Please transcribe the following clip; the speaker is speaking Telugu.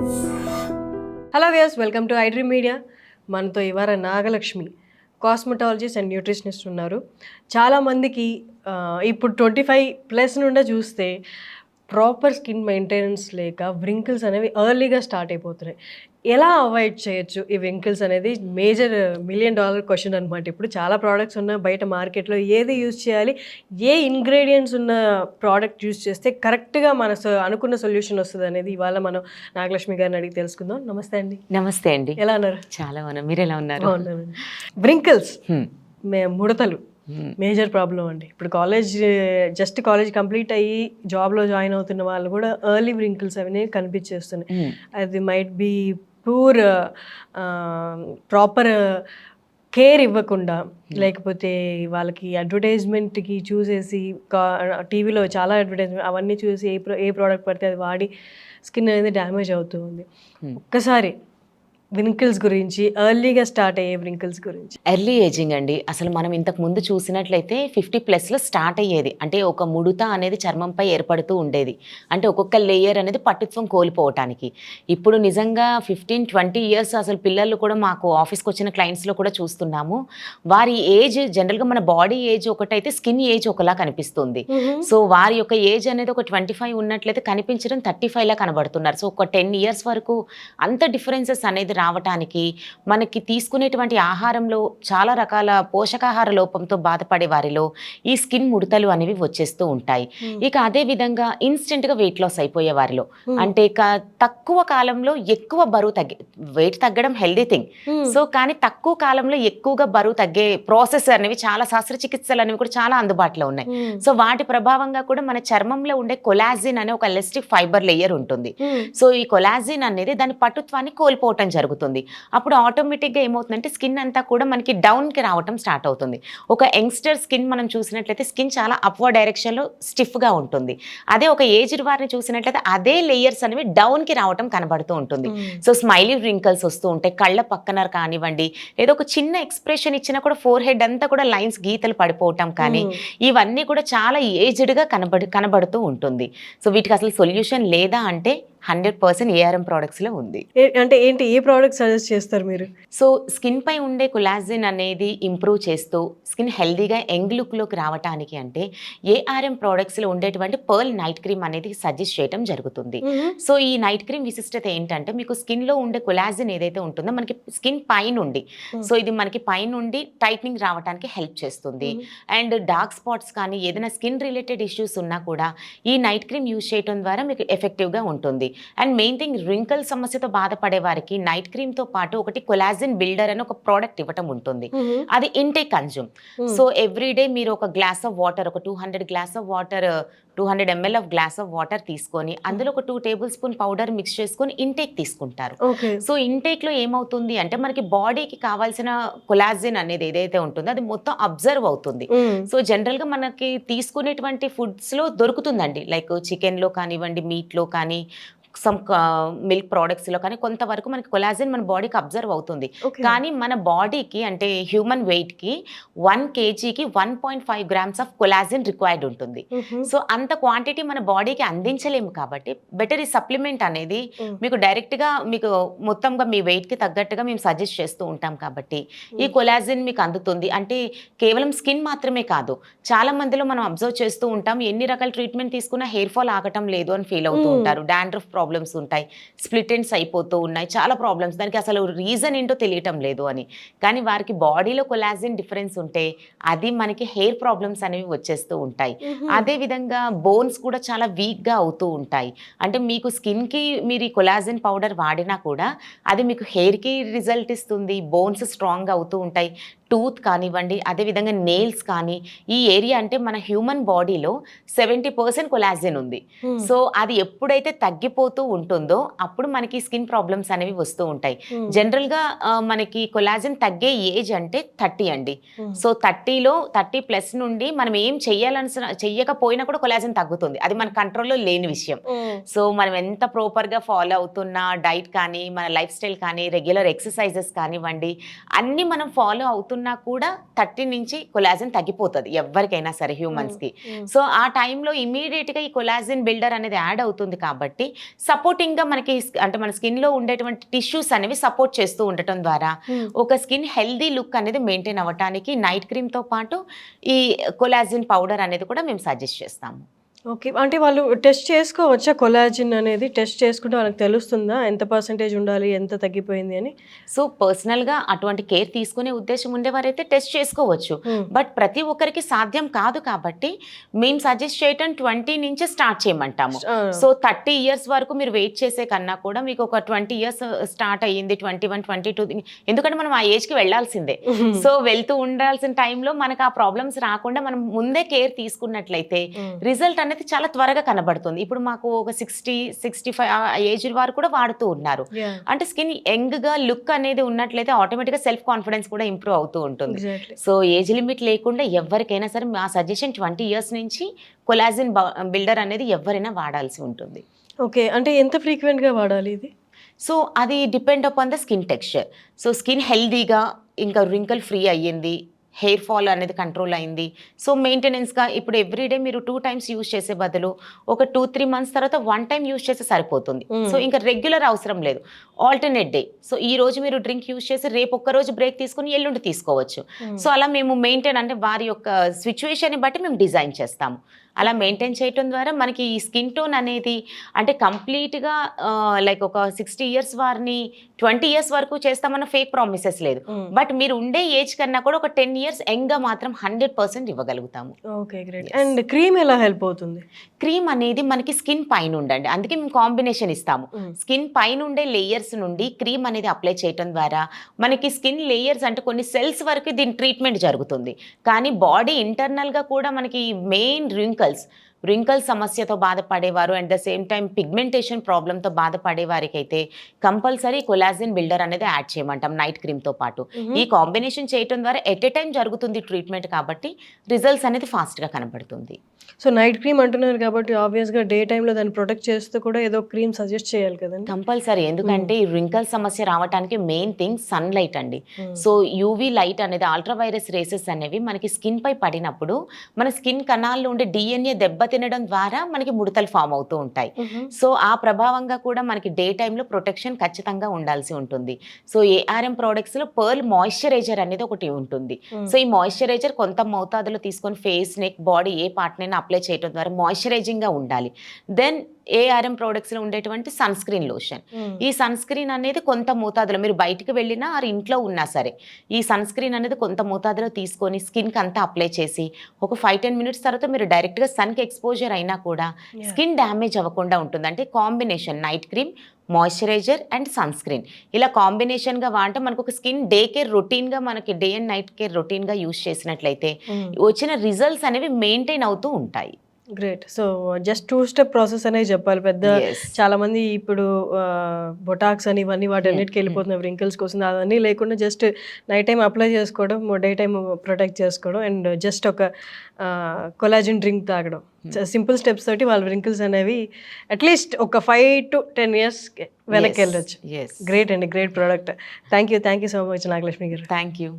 Hello viewers, welcome to iDream media. మనతో ఇవాళ నాగలక్ష్మి కాస్మెటాలజిస్ట్ అండ్ న్యూట్రిషనిస్ట్ ఉన్నారు. చాలామందికి ఇప్పుడు 25+ నుండే చూస్తే ప్రాపర్ స్కిన్ మెయింటెనెన్స్ లేక వ్రింకిల్స్ అనేవి ఎర్లీగా స్టార్ట్ అయిపోతున్నాయి. ఎలా అవాయిడ్ చేయొచ్చు ఈ వ్రింకిల్స్ అనేది మేజర్ $1 మిలియన్ క్వశ్చన్ అనమాట. ఇప్పుడు చాలా ప్రోడక్ట్స్ ఉన్న బయట మార్కెట్లో ఏది యూజ్ చేయాలి, ఏ ఇంగ్రీడియంట్స్ ఉన్న ప్రోడక్ట్ యూజ్ చేస్తే కరెక్ట్గా మన అనుకున్న సొల్యూషన్ వస్తుంది అనేది ఇవాళ మనం నాగలక్ష్మి గారిని అడిగి తెలుసుకుందాం. నమస్తే అండి. నమస్తే అండి. ఎలా ఉన్నారు? చాలా మీరు ఎలా ఉన్నారు? వ్రింకిల్స్, ముడతలు మేజర్ ప్రాబ్లం అండి. ఇప్పుడు కాలేజ్ కంప్లీట్ అయ్యి జాబ్లో జాయిన్ అవుతున్న వాళ్ళు కూడా ఎర్లీ వ్రింకిల్స్ అవి కనిపించేస్తున్నాయి. అది might be poor proper care ఇవ్వకుండా, లేకపోతే వాళ్ళకి అడ్వర్టైజ్మెంట్కి చూసేసి టీవీలో చాలా అడ్వర్టైజ్మెంట్ అవన్నీ చూసి ఏ ప్రోడక్ట్ పడితే అది వాడి స్కిన్ అనేది డ్యామేజ్ అవుతూ ఉంది. ఒక్కసారి వ్రింకిల్స్ గురించి, ఎర్లీగా స్టార్ట్ అయ్యే వ్రింకిల్స్ గురించి. ఎర్లీ ఏజింగ్ అండి. అసలు మనం ఇంతకు ముందు చూసినట్లయితే 50+ స్టార్ట్ అయ్యేది. అంటే ఒక ముడత అనేది చర్మంపై ఏర్పడుతూ ఉండేది. అంటే ఒక్కొక్క లేయర్ అనేది పట్టుత్వం కోల్పోవటానికి. ఇప్పుడు నిజంగా 15-20 ఇయర్స్ అసలు పిల్లలు కూడా మాకు ఆఫీస్కి వచ్చిన క్లయింట్స్లో కూడా చూస్తున్నాము. వారి ఏజ్ జనరల్గా మన బాడీ ఏజ్ ఒకటైతే స్కిన్ ఏజ్ ఒకలా కనిపిస్తుంది. సో వారి యొక్క ఏజ్ అనేది ఒక 25 ఉన్నట్లయితే కనిపించడం 35లా కనబడుతున్నారు. సో ఒక 10 ఇయర్స్ వరకు అంత డిఫరెన్సెస్ అనేది రావటానికి మనకి తీసుకునేటువంటి ఆహారంలో చాలా రకాల పోషకాహార లోపంతో బాధపడే వారిలో ఈ స్కిన్ ముడతలు అనేవి వచ్చేస్తూ ఉంటాయి. ఇక అదే విధంగా ఇన్స్టెంట్గా వెయిట్ లాస్ అయిపోయే వారిలో, అంటే తక్కువ కాలంలో ఎక్కువ బరువు వెయిట్ తగ్గడం హెల్దీ థింగ్. సో కానీ తక్కువ కాలంలో ఎక్కువగా బరువు తగ్గే ప్రాసెస్ అనేవి చాలా శస్త్రచికిత్సలు అనేవి కూడా చాలా అందుబాటులో ఉన్నాయి. సో వాటి ప్రభావంగా కూడా మన చర్మంలో ఉండే కొలాజిన్ అనే ఒక ఎలాస్టిక్ ఫైబర్ లేయర్ ఉంటుంది. సో ఈ కొలాజిన్ అనేది దాని పటుత్వాన్ని కోల్పోవటం జరుగుతుంది. అప్పుడు ఆటోమేటిక్గా ఏమవుతుందంటే స్కిన్ అంతా కూడా మనకి డౌన్కి రావటం స్టార్ట్ అవుతుంది. ఒక యంగ్స్టర్ స్కిన్ మనం చూసినట్లయితే స్కిన్ చాలా అప్వర్డ్ డైరెక్షన్లో స్టిఫ్గా ఉంటుంది. అదే ఒక ఏజ్డ్ వారిని చూసినట్లయితే అదే లేయర్స్ అనేవి డౌన్కి రావటం కనబడుతూ ఉంటుంది. సో స్మైలీ వ్రింకల్స్ వస్తూ ఉంటాయి. కళ్ళ పక్కన కానివ్వండి, లేదా ఒక చిన్న ఎక్స్ప్రెషన్ ఇచ్చినా కూడా ఫోర్ హెడ్ అంతా కూడా లైన్స్ గీతలు పడిపోవటం కానీ ఇవన్నీ కూడా చాలా ఏజ్డ్గా కనబడుతూ ఉంటుంది. సో వీటికి అసలు సొల్యూషన్ లేదా అంటే 100% ఏఆర్ఎం ప్రోడక్ట్స్లో ఉంది. అంటే ఏంటి, ఏ ప్రోడక్ట్ సజెస్ట్ చేస్తారు మీరు? సో స్కిన్ పై ఉండే కొలాజిన్ అనేది ఇంప్రూవ్ చేస్తూ స్కిన్ హెల్దీగా యంగ్ లుక్లోకి రావడానికి అంటే ఏఆర్ఎం ప్రోడక్ట్స్లో ఉండేటువంటి పర్ల్ నైట్ క్రీమ్ అనేది సజెస్ట్ చేయడం జరుగుతుంది. సో ఈ నైట్ క్రీమ్ విశిష్టత ఏంటంటే మీకు స్కిన్లో ఉండే కొలాజిన్ ఏదైతే ఉంటుందో మనకి స్కిన్ పైనుండి, సో ఇది మనకి పైనుండి టైట్నింగ్ రావడానికి హెల్ప్ చేస్తుంది. అండ్ డార్క్ స్పాట్స్ కానీ ఏదైనా స్కిన్ రిలేటెడ్ ఇష్యూస్ ఉన్నా కూడా ఈ నైట్ క్రీమ్ యూజ్ చేయడం ద్వారా మీకు ఎఫెక్టివ్గా ఉంటుంది. అండ్ మెయిన్ థింగ్, రింకల్ సమస్యతో బాధపడే వారికి నైట్ క్రీమ్ తో పాటు ఒకటి కొలాజిన్ బిల్డర్ అని ఒక ప్రోడక్ట్ ఇవ్వటం ఉంటుంది. అది ఇంటేక్ కన్జ్యూమ్. సో ఎవ్రీడే మీరు ఒక గ్లాస్ ఆఫ్ వాటర్, ఒక 200 ml of glass of water తీసుకొని అందులో ఒక 2 టేబుల్ స్పూన్ పౌడర్ మిక్స్ చేసుకొని ఇంటేక్ తీసుకుంటారు. సో ఇంటేక్ లో ఏమవుతుంది అంటే మనకి బాడీకి కావాల్సిన కొలాజిన్ అనేది ఏదైతే ఉంటుందో అది మొత్తం అబ్జర్వ్ అవుతుంది. సో జనరల్ గా మనకి తీసుకునేటువంటి ఫుడ్స్ లో దొరుకుతుందండి, లైక్ చికెన్ లో కానివ్వండి, మీట్ లో కానీ, సమ్ మిల్క్ ప్రోడక్ట్స్లో కానీ కొంతవరకు మనకి కొలాజిన్ మన బాడీకి అబ్జర్వ్ అవుతుంది. కానీ మన బాడీకి అంటే హ్యూమన్ వెయిట్కి 1 kgకి 1.5 grams ఆఫ్ కొలాజిన్ రిక్వైర్డ్ ఉంటుంది. సో అంత క్వాంటిటీ మన బాడీకి అందించలేము కాబట్టి బెటర్ ఈ సప్లిమెంట్ అనేది మీకు డైరెక్ట్గా మీకు మొత్తంగా మీ వెయిట్కి తగ్గట్టుగా మేము సజెస్ట్ చేస్తూ ఉంటాం కాబట్టి ఈ కొలాజిన్ మీకు అందుతుంది. అంటే కేవలం స్కిన్ మాత్రమే కాదు, చాలా మందిలో మనం అబ్జర్వ్ చేస్తూ ఉంటాం ఎన్ని రకాల ట్రీట్మెంట్ తీసుకున్నా హెయిర్ ఫాల్ ఆగటం లేదు అని ఫీల్ అవుతూ ఉంటారు. డాండ్రఫ్ ప్రాబ్లమ్స్ ఉంటాయి, స్ప్లిట్ ఎండ్స్ అయిపోతూ ఉన్నాయి, చాలా ప్రాబ్లమ్స్, దానికి అసలు రీజన్ ఏంటో తెలియటం లేదు అని. కానీ వారికి బాడీలో కొలాజిన్ డిఫరెన్స్ ఉంటే అది మనకి హెయిర్ ప్రాబ్లమ్స్ అనేవి వచ్చేస్తూ ఉంటాయి. అదేవిధంగా బోన్స్ కూడా చాలా వీక్గా అవుతూ ఉంటాయి. అంటే మీకు స్కిన్కి మీరు ఈ కొలాజిన్ పౌడర్ వాడినా కూడా అది మీకు హెయిర్కి రిజల్ట్ ఇస్తుంది, బోన్స్ స్ట్రాంగ్గా అవుతూ ఉంటాయి. టూత్ కానివ్వండి, అదేవిధంగా నెయిల్స్ కానీ, ఈ ఏరియా అంటే మన హ్యూమన్ బాడీలో 70% కొలాజిన్ ఉంది. సో అది ఎప్పుడైతే తగ్గిపోతూ ఉంటుందో అప్పుడు మనకి స్కిన్ ప్రాబ్లమ్స్ అనేవి వస్తూ ఉంటాయి. జనరల్గా మనకి కొలాజిన్ తగ్గే ఏజ్ అంటే 30 అండి. సో 30+ నుండి మనం ఏం చెయ్యకపోయినా కూడా కొలాజిన్ తగ్గుతుంది. అది మన కంట్రోల్లో లేని విషయం. సో మనం ఎంత ప్రాపర్గా ఫాలో అవుతున్నా డైట్ కానీ, మన లైఫ్ స్టైల్ కానీ, రెగ్యులర్ ఎక్సర్సైజెస్ కానివ్వండి, అన్నీ మనం ఫాలో అవుతూ అవుతున్నా కూడా 30 నుంచి కొలాజిన్ తగ్గిపోతుంది ఎవరికైనా సరే హ్యూమన్స్కి. సో ఆ టైంలో ఇమీడియట్గా ఈ కొలాజిన్ బిల్డర్ అనేది యాడ్ అవుతుంది కాబట్టి సపోర్టింగ్గా మనకి అంటే మన స్కిన్లో ఉండేటువంటి టిష్యూస్ అనేవి సపోర్ట్ చేస్తూ ఉండటం ద్వారా ఒక స్కిన్ హెల్దీ లుక్ అనేది మెయింటైన్ అవ్వడానికి నైట్ క్రీమ్తో పాటు ఈ కొలాజిన్ పౌడర్ అనేది కూడా మేము సజెస్ట్ చేస్తాము. ఓకే. అంటే వాళ్ళు టెస్ట్ చేసుకోవచ్చా కొలాజిన్ అనేది? టెస్ట్ చేసుకుంటే వాళ్ళకి తెలుస్తుందా ఎంత పర్సెంటేజ్ ఉండాలి, ఎంత తగ్గిపోయింది అని? సో పర్సనల్గా అటువంటి కేర్ తీసుకునే ఉద్దేశం ఉండేవారైతే టెస్ట్ చేసుకోవచ్చు. బట్ ప్రతి ఒక్కరికి సాధ్యం కాదు కాబట్టి మేము సజెస్ట్ చేయటం 20 నుంచి స్టార్ట్ చేయమంటాము. సో 30 ఇయర్స్ వరకు మీరు వెయిట్ చేసే కన్నా కూడా మీకు ఒక 20 ఇయర్స్ స్టార్ట్ అయ్యింది, 21, 22, ఎందుకంటే మనం ఆ ఏజ్కి వెళ్ళాల్సిందే. సో వెళ్తూ ఉండాల్సిన టైంలో మనకు ఆ ప్రాబ్లమ్స్ రాకుండా మనం ముందే కేర్ తీసుకున్నట్లయితే రిజల్ట్ అనేది చాలా త్వరగా కనబడుతుంది. ఇప్పుడు మాకు ఒక 60, 65 ఏజ్ వారు కూడా వాడుతూ ఉన్నారు. అంటే స్కిన్ యంగ్ గా లుక్ అనేది ఉన్నట్లయితే ఆటోమేటిక్గా సెల్ఫ్ కాన్ఫిడెన్స్ కూడా ఇంప్రూవ్ అవుతూ ఉంటుంది. సో ఏజ్ లిమిట్ లేకుండా ఎవరికైనా సరే మా సజెషన్ 20 ఇయర్స్ నుంచి కొలాజిన్ బిల్డర్ అనేది ఎవరైనా వాడాల్సి ఉంటుంది. ఓకే. అంటే ఎంత ఫ్రీక్వెంట్గా వాడాలి ఇది? సో అది depend upon the skin texture. So skin హెల్దీగా ఇంకా రింకల్ ఫ్రీ అయ్యింది, హెయిర్ ఫాల్ అనేది కంట్రోల్ అయింది. సో మెయింటెనెన్స్గా ఇప్పుడు ఎవ్రీడే మీరు 2 times యూజ్ చేసే బదులు ఒక 2-3 months తర్వాత 1 time యూజ్ చేస్తే సరిపోతుంది. సో ఇంకా రెగ్యులర్ అవసరం లేదు, ఆల్టర్నేట్ డే. సో ఈ రోజు మీరు డ్రింక్ యూజ్ చేసి రేపు ఒక్కరోజు బ్రేక్ తీసుకుని ఎల్లుండి తీసుకోవచ్చు. సో అలా మేము మెయింటైన్ అంటే వారి యొక్క సిచ్యువేషన్ని బట్టి మేము డిజైన్ చేస్తాము. అలా మెయింటైన్ చేయటం ద్వారా మనకి ఈ స్కిన్ టోన్ అనేది అంటే కంప్లీట్గా లైక్ ఒక 60 ఇయర్స్ వారిని 20 ఇయర్స్ వరకు చేస్తామన్న ఫేక్ ప్రామిసెస్ లేదు. బట్ మీరు ఉండే ఏజ్ కన్నా కూడా ఒక 10 ఇయర్స్ యంగ్గా మాత్రం 100% ఇవ్వగలుగుతాము. Okay, great. అండ్ క్రీమ్ ఎలా హెల్ప్ అవుతుంది? క్రీమ్ అనేది మనకి స్కిన్ పైన ఉండండి, అందుకే మేము కాంబినేషన్ ఇస్తాము. స్కిన్ పైన ఉండే లేయర్స్ నుండి క్రీమ్ అనేది అప్లై చేయటం ద్వారా మనకి స్కిన్ లేయర్స్ అంటే కొన్ని సెల్స్ వరకు దీని ట్రీట్మెంట్ జరుగుతుంది. కానీ బాడీ ఇంటర్నల్గా కూడా మనకి మెయిన్ రింకల్స్ సమస్యతో బాధపడేవారు and the same time pigmentation ప్రాబ్లంతో బాధపడే వారికి అయితే కంపల్సరీ కొలాజిన్ బిల్డర్ అనేది యాడ్ చేయమంటాం నైట్ క్రీమ్తో పాటు. ఈ కాంబినేషన్ చేయటం ద్వారా ఎట్ ఎ టైం జరుగుతుంది ట్రీట్మెంట్ కాబట్టి రిజల్ట్స్ అనేది ఫాస్ట్గా కనబడుతుంది. సో నైట్ క్రీమ్ అంటున్నారు కాబట్టి ఆబ్వియస్గా డే టైంలో దాన్ని ప్రొటెక్ట్ చేస్తూ కూడా ఏదో క్రీమ్ సజెస్ట్ చేయాలి కదండి? కంపల్సరీ, ఎందుకంటే ఈ రింకల్ సమస్య రావడానికి మెయిన్ థింగ్ సన్ లైట్ అండి. సో యూవీ లైట్ అనేది అల్ట్రావైరస్ రేసెస్ అనేవి మనకి స్కిన్ పై పడినప్పుడు మన స్కిన్ కణాల్లో ఉండే DNA దెబ్బతినడం ద్వారా మనకి ముడతలు ఫామ్ అవుతూ ఉంటాయి. సో ఆ ప్రభావంగా కూడా మనకి డే టైంలో ప్రొటెక్షన్ ఖచ్చితంగా ఉండాల్సి ఉంటుంది. సో ARM ప్రోడక్ట్స్లో పర్ల్ మాయిశ్చరైజర్ అనేది ఒకటి ఉంటుంది. సో ఈ మాయిశ్చరైజర్ కొంత మోతాదులో తీసుకొని ఫేస్, నెక్, బాడీ ఏ పార్ట్నైనా అప్లై చేయడం ద్వారా మాయిశ్చరైజింగ్గా ఉండాలి. దెన్ ARM ప్రోడక్ట్స్లో ఉండేటువంటి సన్ స్క్రీన్ లోషన్. ఈ సన్ స్క్రీన్ అనేది కొంత మోతాదులో మీరు బయటికి వెళ్ళినా ఆర్ ఇంట్లో ఉన్నా సరే ఈ సన్ స్క్రీన్ అనేది కొంత మోతాదులో తీసుకొని స్కిన్కి అంతా అప్లై చేసి ఒక 5-10 minutes తర్వాత మీరు డైరెక్ట్గా సన్కి ఎక్స్పోజర్ అయినా కూడా స్కిన్ డ్యామేజ్ అవ్వకుండా ఉంటుంది. అంటే combination night cream, moisturiser and sunscreen ఇలా కాంబినేషన్గా వాడితే మనకు ఒక స్కిన్ డే కేర్ రొటీన్గా మనకి డే అండ్ నైట్ కేర్ రొటీన్గా యూజ్ చేసినట్లయితే వచ్చిన రిజల్ట్స్ అనేవి మెయింటైన్ అవుతూ ఉంటాయి. Great. So just 2-step process అనేది చెప్పాలి. పెద్ద చాలా మంది ఇప్పుడు బొటాక్స్ అని ఇవన్నీ వాటి అన్నిటికి వెళ్ళిపోతున్నారు రింకిల్స్ కోసం. అవన్నీ లేకుండా జస్ట్ నైట్ టైం అప్లై చేసుకోవడం, డే టైం ప్రొటెక్ట్ చేసుకోవడం అండ్ జస్ట్ ఒక కొలాజిన్ డ్రింక్ తాగడం, సింపుల్ స్టెప్స్ తోటి వాళ్ళ రింకిల్స్ అనేవి అట్లీస్ట్ ఒక 5 to 10 years వెనక్కి వెళ్ళొచ్చు. గ్రేట్ అండి, great product. Thank you so much Nagalakshmi garu. Thank you.